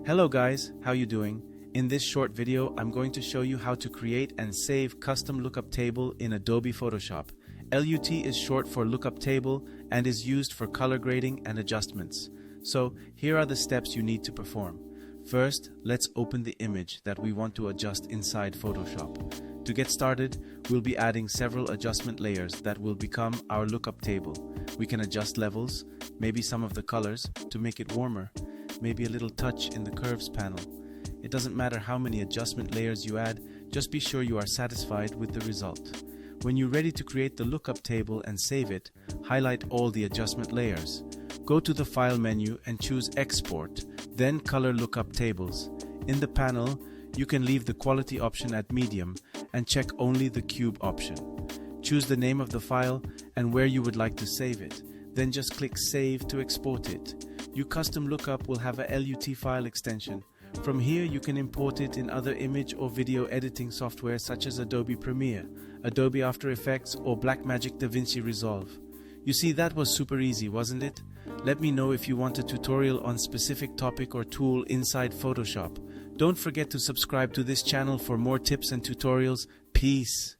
Hello guys, how you doing? In this short video, I'm going to show you how to create and save custom lookup table in Adobe Photoshop. LUT is short for lookup table and is used for color grading and adjustments. So here are the steps you need to perform. First, let's open the image that we want to adjust inside Photoshop. To get started, we'll be adding several adjustment layers that will become our lookup table. We can adjust levels, maybe some of the colors to make it warmer, maybe a little touch in the curves panel. It doesn't matter how many adjustment layers you add, just be sure you are satisfied with the result. When you're ready to create the lookup table and save it, highlight all the adjustment layers. Go to the File menu and choose Export, then Color Lookup Tables. In the panel, you can leave the quality option at medium and check only the cube option. Choose the name of the file and where you would like to save it. Then just click Save to export it. Your custom lookup will have a LUT file extension. From here you can import it in other image or video editing software such as Adobe Premiere, Adobe After Effects or Blackmagic DaVinci Resolve. You see, that was super easy, wasn't it? Let me know if you want a tutorial on specific topic or tool inside Photoshop. Don't forget to subscribe to this channel for more tips and tutorials. Peace.